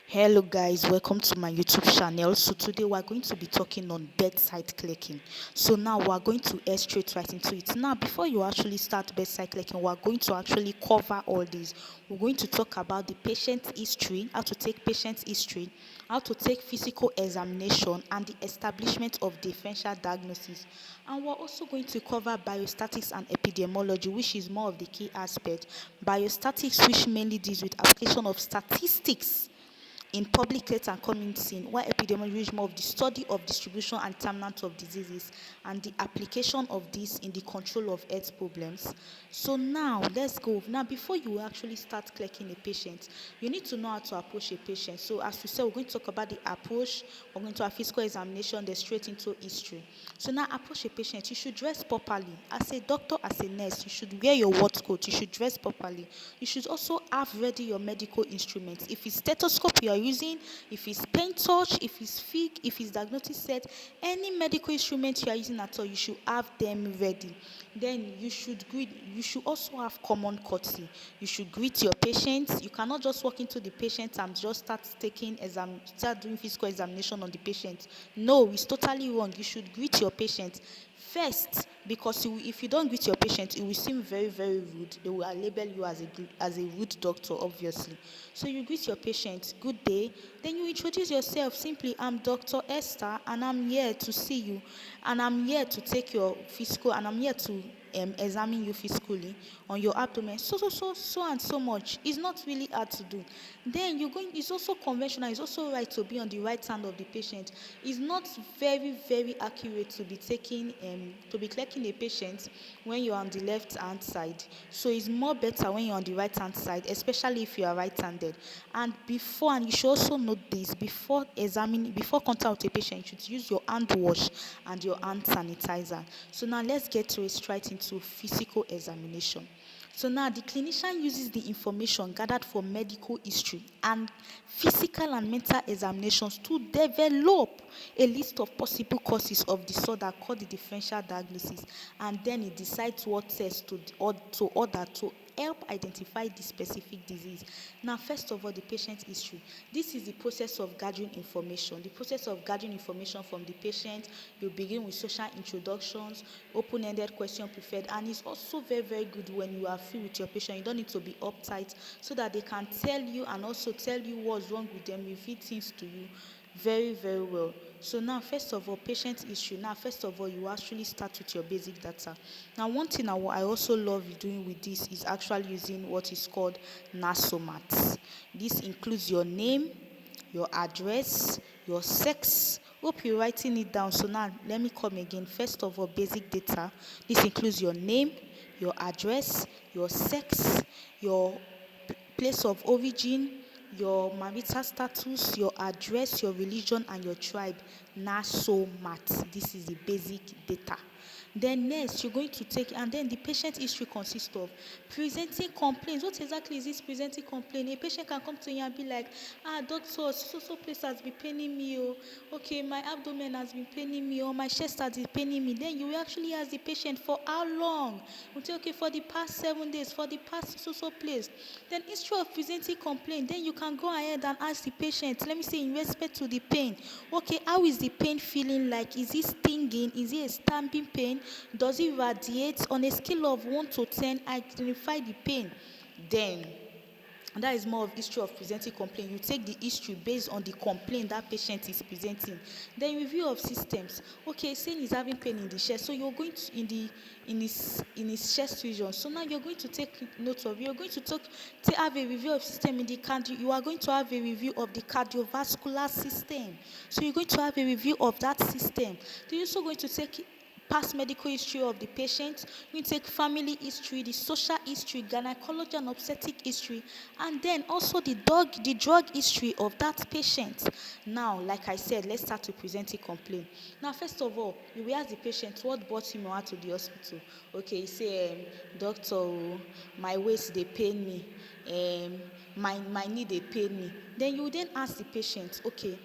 Hello guys, welcome to my YouTube channel. So today we're going to be talking on bedside clicking. So now we're going to head straight right into it. Now before you actually start bedside clicking, we're going to actually cover all these. We're going to talk about the patient history, how to take patient history, how to take physical examination, and the establishment of differential diagnosis. And we're also going to cover biostatics and epidemiology, which is more of the key aspect. Biostatics, which mainly deals with application of statistics in public health and community, while epidemiology is more of the study of distribution and determinant of diseases and the application of this in the control of health problems. So now let's go. Now before you actually start clicking a patient, you need to know how to approach a patient. So as we said, we're going to talk about the approach, we're going to have physical examination, then straight into history. So now approach a patient, you should dress properly. As a doctor, as a nurse, you should wear your work coat, you should dress properly. You should also have ready your medical instruments. If it's stethoscope you are using, if it's pen touch, if it's fig, if it's diagnostic set, any medical instrument you are using at all, you should have them ready. Then you should greet, you should also have common courtesy. You should greet your patients. You cannot just walk into the patient and just start doing physical examination on the patient. No, it's totally wrong. You should greet your patient first, because if you don't greet your patient, it will seem very, very rude. They will label you as a rude doctor, obviously. So you greet your patient, good day. Then you introduce yourself simply, I'm Dr. Esther, and I'm here to see you, and I'm here to take your physical, and I'm here to examine you physically on your abdomen. So and so much. It's not really hard to do. Then you're going. It's also conventional. It's also right to be on the right hand of the patient. It's not very, very accurate to be clicking a patient when you're on the left hand side. So it's more better when you're on the right hand side, especially if you are right-handed. And you should also note this, before contact with a patient, you should use your hand wash and your hand sanitizer. So now let's get to it straight into physical examination. So now the clinician uses the information gathered from medical history and physical and mental examinations to develop a list of possible causes of disorder called the differential diagnosis, and then he decides what tests to order to help identify the specific disease. Now, first of all, the patient history. This is the process of gathering information. The process of gathering information from the patient, you begin with social introductions, open-ended question preferred, and it's also very, very good when you are free with your patient. You don't need to be uptight, so that they can tell you and also tell you what's wrong with them, reveal things to you very, very well. So now, first of all, patient history. Now, first of all, you actually start with your basic data. Now, one thing I also love doing with this is actually using what is called NASOMAT. This includes your name, your address, your sex. Hope you're writing it down. So now, let me come again. First of all, basic data. This includes your name, your address, your sex, your place of origin, your marital status, your address, your religion, and your tribe. NASOMAT. This is the basic data. Then next, you're going to take, and then the patient history consists of presenting complaints. What exactly is this presenting complaint? A patient can come to you and be like, doctor, so place has been paining me. Oh, okay, my abdomen has been paining me, or my chest has been paining me. Then you will actually ask the patient for how long. You say, okay, for the past 7 days, for the past so place. Then instead of presenting complaint, then you can go ahead and ask the patient, let me say in respect to the pain, okay, how is the pain feeling like? Is it stinging? Is it a stabbing pain? Does it radiate? On a scale of 1 to 10, identify the pain. Then, and that is more of history of presenting complaint. You take the history based on the complaint that patient is presenting. Then review of systems. Okay, saying he's having pain in the chest, so you're going to in his chest region. So now you're going to take note of. You're going to have a review of system in the cardio. You are going to have a review of the cardiovascular system. So you're going to have a review of that system. Then you're also going to take past medical history of the patient. You take family history, the social history, gynecology and obstetric history, and then also the drug history of that patient. Now, like I said, let's start to present a complaint. Now, first of all, you will ask the patient what brought him or her to the hospital. Okay, you say, doctor, my waist they pain me, my knee they pain me. Then you will then ask the patient, okay,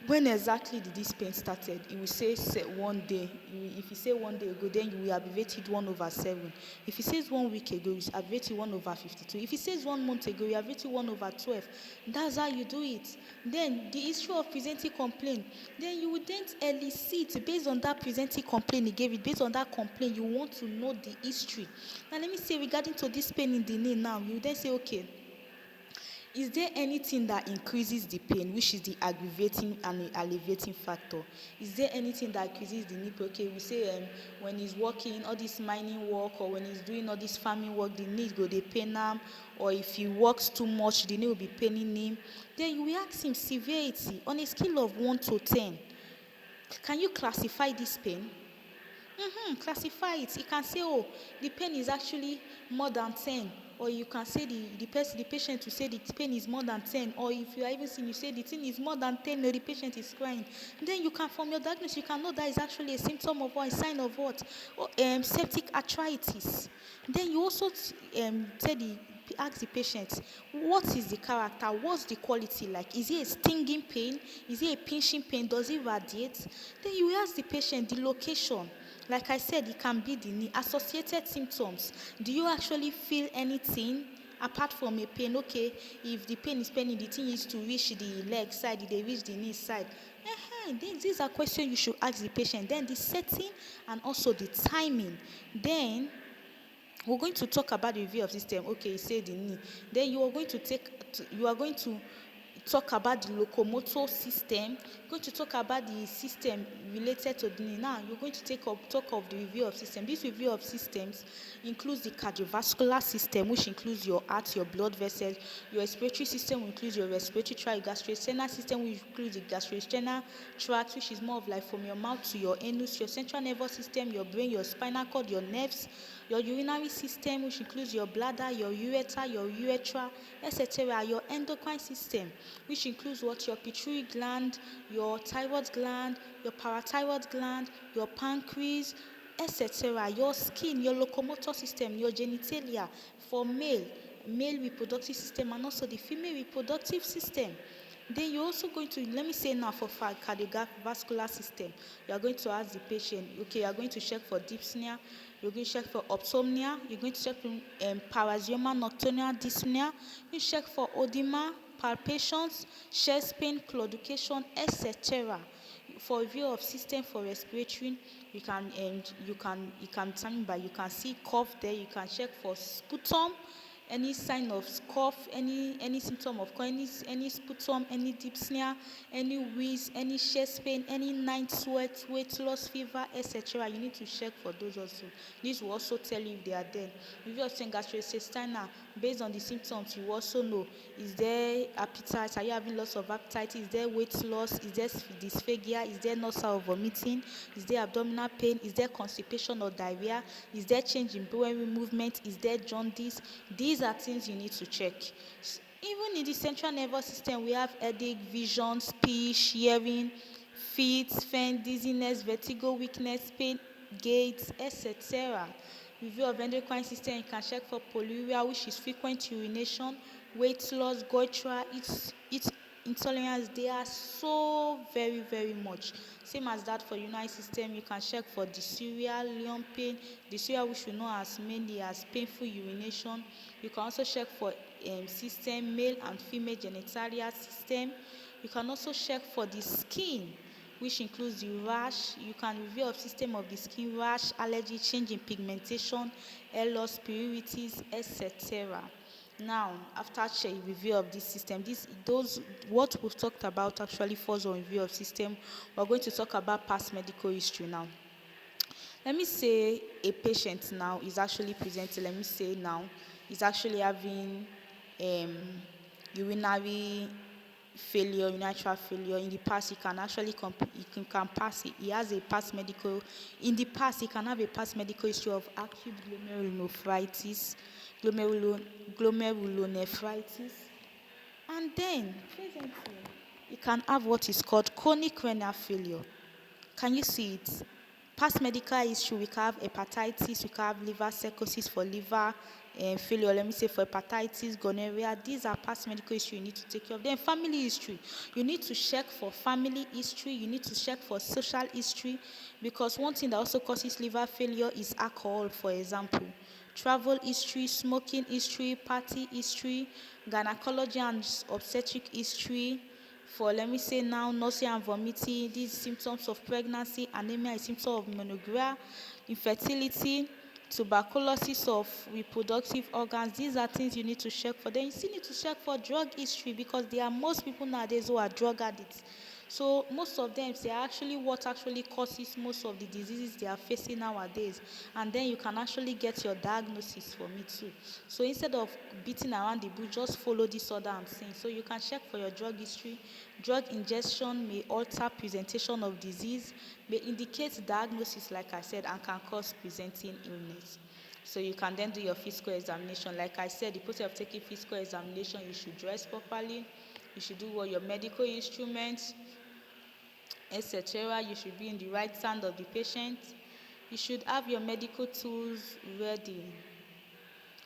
When exactly did this pain started? It will say one day. If you say one day ago, then you will abbreviate it 1/7. If it says 1 week ago, you abbreviate it 1/52. If it says 1 month ago, you abbreviate it 1/12. That's how you do it. Then the issue of presenting complaint. Then you would then elicit based on that presenting complaint he gave it. Based on that complaint, you want to know the history. Now let me say regarding to this pain in the knee. Now you then say, okay, is there anything that increases the pain, which is the aggravating and the alleviating factor? Is there anything that increases the knee? Okay, we say when he's working all this mining work, or when he's doing all this farming work, the knee go dey pain am, or if he works too much, the knee will be paining him. Then you will ask him severity on a scale of 1 to 10. Can you classify this pain? Classify it. You can say, oh, the pain is actually more than 10. Or you can say the patient will say the pain is more than 10. Or if you are even seeing, you say the thing is more than 10, or the patient is crying. Then you can, from your diagnosis, you can know that is actually a symptom of what, a sign of what? Septic arthritis. Then you also ask the patient, what is the character? What's the quality like? Is it a stinging pain? Is it a pinching pain? Does it radiate? Then you ask the patient the location. Like I said, it can be the knee. Associated symptoms. Do you actually feel anything apart from a pain? Okay, if the pain is paining, the thing is to reach the leg side, they reach the knee side. Then these are questions you should ask the patient. Then the setting and also the timing. Then we're going to talk about the review of system. Okay, say the knee. Then you are going to talk about the locomotor system. You're going to talk about the system related to the knee. Now you're going to talk of the review of system. This review of systems includes the cardiovascular system, which includes your heart, your blood vessels. Your respiratory system includes your respiratory tract. Your gastrointestinal system, which includes the gastrointestinal tract, which is more of like from your mouth to your anus. Your central nervous system, your brain, your spinal cord, your nerves. Your urinary system, which includes your bladder, your ureter, your urethra, etc. Your endocrine system, which includes what? Your pituitary gland, your thyroid gland, your parathyroid gland, your pancreas, etc. Your skin, your locomotor system, your genitalia for male reproductive system, and also the female reproductive system. Then you're also going to, let me say now, for cardiovascular system, you are going to ask the patient, okay, you are going to check for dyspnea, you're going to check for optomnia, you're going to check for parazioma nocturnal dyspnea, you check for edema, palpitations, chest pain, claudication, etc. For review of system for respiratory, you can determine by, you can see cough there, you can check for sputum, any sign of cough, any symptom of cough, any sputum, any dyspnea, any wheeze, any chest pain, any night sweat, weight loss, fever, etc. You need to check for those also. This will also tell you if they are there. If you are saying gastrointestinal, based on the symptoms, you also know, is there appetite? Are you having loss of appetite? Is there weight loss? Is there dysphagia? Is there nausea or vomiting? Is there abdominal pain? Is there constipation or diarrhea? Is there change in biliary movement? Is there jaundice? These are things you need to check. Even in the central nervous system, we have headache, vision, speech, hearing, feet, faint, dizziness, vertigo, weakness, pain, gait, etc. Review of endocrine system, you can check for polyuria, which is frequent urination, weight loss, goitre, heat intolerance. They are so very, very much. Same as that for urinary system, you can check for dysuria, leon pain, dysuria, which we know as mainly as painful urination. You can also check for system, male and female genitalia system. You can also check for the skin, which includes the rash. You can review of system of the skin, rash, allergy, change in pigmentation, hair loss, pruritus, etc. Now, after review of this system, what we've talked about actually falls on review of system. We're going to talk about past medical history now. Let me say a patient now is actually presenting. Let me say now is actually having um, urinary failure, urinary tract failure. In the past, he can actually can pass it. He has a past medical. In the past, he can have a past medical history of acute glomerulonephritis, glomerulonephritis, and then presently, he can have what is called chronic renal failure. Can you see it? Past medical history, we can have hepatitis, we can have liver cirrhosis for liver failure, let me say for hepatitis, gonorrhea. These are past medical history you need to take care of. Then family history, you need to check for family history, you need to check for social history, because one thing that also causes liver failure is alcohol, for example. Travel history, smoking history, party history, gynecology and obstetric history. For let me say now, nausea and vomiting, these symptoms of pregnancy, anemia is symptom of menorrhagia, infertility, tuberculosis of reproductive organs. These are things you need to check for. Then you still need to check for drug history, because there are most people nowadays who are drug addicts. So most of them, they are actually what actually causes most of the diseases they are facing nowadays. And then you can actually get your diagnosis from it too. So instead of beating around the bush, just follow this order I'm saying. So you can check for your drug history. Drug ingestion may alter presentation of disease, may indicate diagnosis, like I said, and can cause presenting illness. So you can then do your physical examination. Like I said, the process of taking physical examination, you should dress properly. You should do all your medical instruments, etc. You should be in the right stand of the patient. You should have your medical tools ready.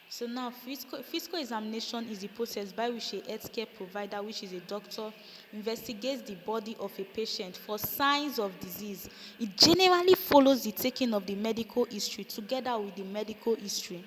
So now, physical examination is the process by which a healthcare provider, which is a doctor, investigates the body of a patient for signs of disease. It generally follows the taking of the medical history together with the medical history.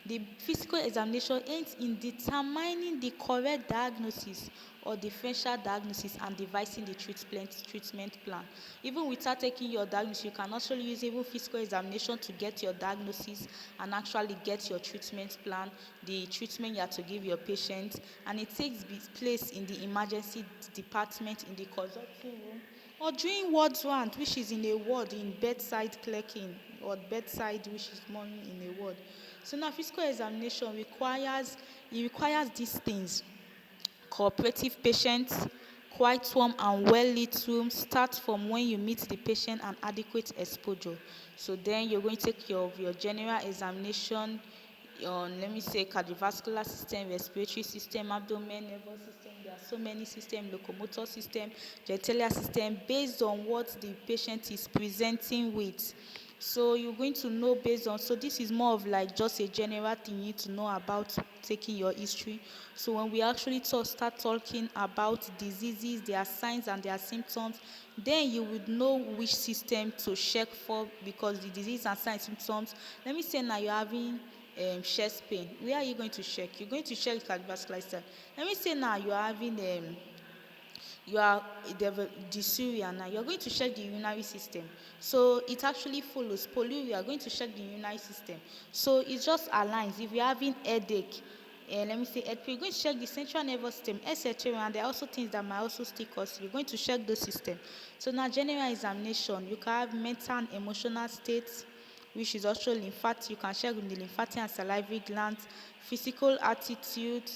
The physical examination aims in determining the correct diagnosis or differential diagnosis and devising the treatment plan. Even without taking your diagnosis, you can actually use even physical examination to get your diagnosis and actually get your treatment plan, the treatment you have to give your patient, and it takes place in the emergency department, in the consulting room, or during wards round, which is in a ward, in bedside clerking, or bedside, which is more in a ward. So now physical examination requires these things: cooperative patients, quiet, warm and well lit room. Start from when you meet the patient and adequate exposure. So then you're going to take care of your general examination on, let me say, cardiovascular system, respiratory system, abdomen, nervous system. There are so many systems: locomotor system, genitalia system, based on what the patient is presenting with. So you're going to know based on, so this is more of like just a general thing you need to know about taking your history. So when we actually start talking about diseases, their signs and their symptoms, then you would know which system to check for, because the disease and signs symptoms, let me say now you're having chest pain. Where are you going to check? You're going to check cardiovascular system. Let me say now you're having you are dysuria. Now you're going to check the urinary system. So it actually follows. Polio, you are going to check the urinary system. So it just aligns. If you're having headache, let me say head pain, you're going to check the central nervous system, etc. And there are also things that might also still cause. You're going to check those systems. So now general examination, you can have mental and emotional states, which is also lymphatic. You can check with the lymphatic and salivary glands, physical attitude,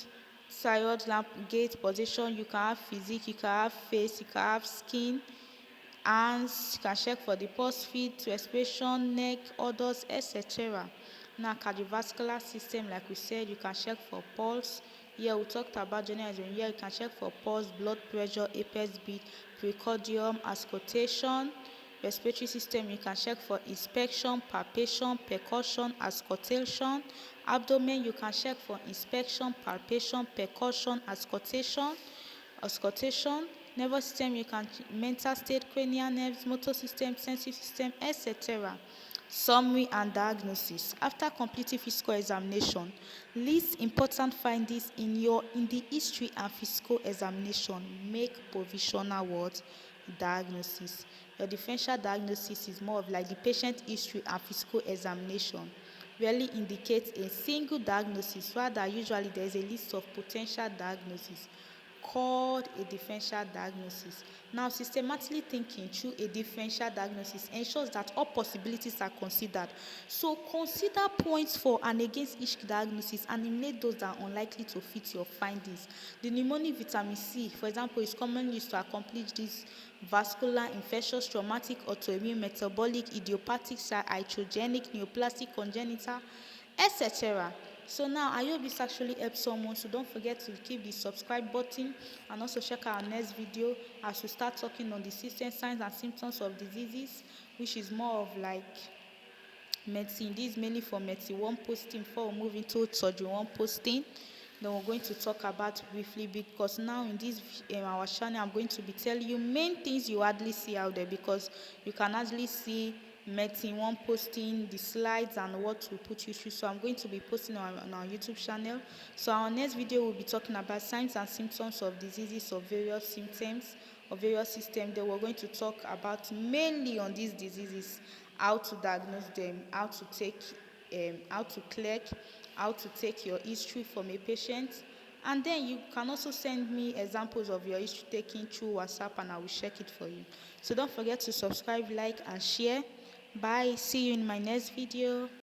thyroid gland, gait, position. You can have physique, you can have face, you can have skin, hands. You can check for the pulse, feet, respiration, neck, odors, etc. Now, cardiovascular system, like we said, you can check for pulse. Here we talked about general examination. Here you can check for pulse, blood pressure, apex beat, precordium, auscultation. Respiratory system, you can check for inspection, palpation, percussion, auscultation. Abdomen, you can check for inspection, palpation, percussion, auscultation. Nervous system, you can mental state, cranial nerves, motor system, sensory system, etc. Summary and diagnosis. After completing physical examination, list important findings in the history and physical examination. Make provisional what? Diagnosis. Your differential diagnosis is more of like the patient history and physical examination rarely indicates a single diagnosis. Rather, usually there is a list of potential diagnoses called a differential diagnosis. Now, systematically thinking through a differential diagnosis ensures that all possibilities are considered. So, consider points for and against each diagnosis and eliminate those that are unlikely to fit your findings. The mnemonic vitamin C, for example, is commonly used to accomplish this: vascular, infectious, traumatic, autoimmune, metabolic, idiopathic, iatrogenic, neoplastic, congenital, etc. So now I hope this actually helps someone. So don't forget to keep the subscribe button and also check our next video as we start talking on the system signs and symptoms of diseases, which is more of like medicine. This is mainly for medicine one posting before we move into surgery one posting. Then we're going to talk about briefly, because now in this our channel I'm going to be telling you main things you hardly see out there, because you can hardly see medicine one posting, the slides and what will put you through. So I'm going to be posting on our YouTube channel. So our next video will be talking about signs and symptoms of diseases of various symptoms of various systems. Then we're going to talk about mainly on these diseases, how to diagnose them, how to how to click, how to take your history from a patient. And then you can also send me examples of your history taking through WhatsApp and I will check it for you. So don't forget to subscribe, like and share. Bye. See you in my next video.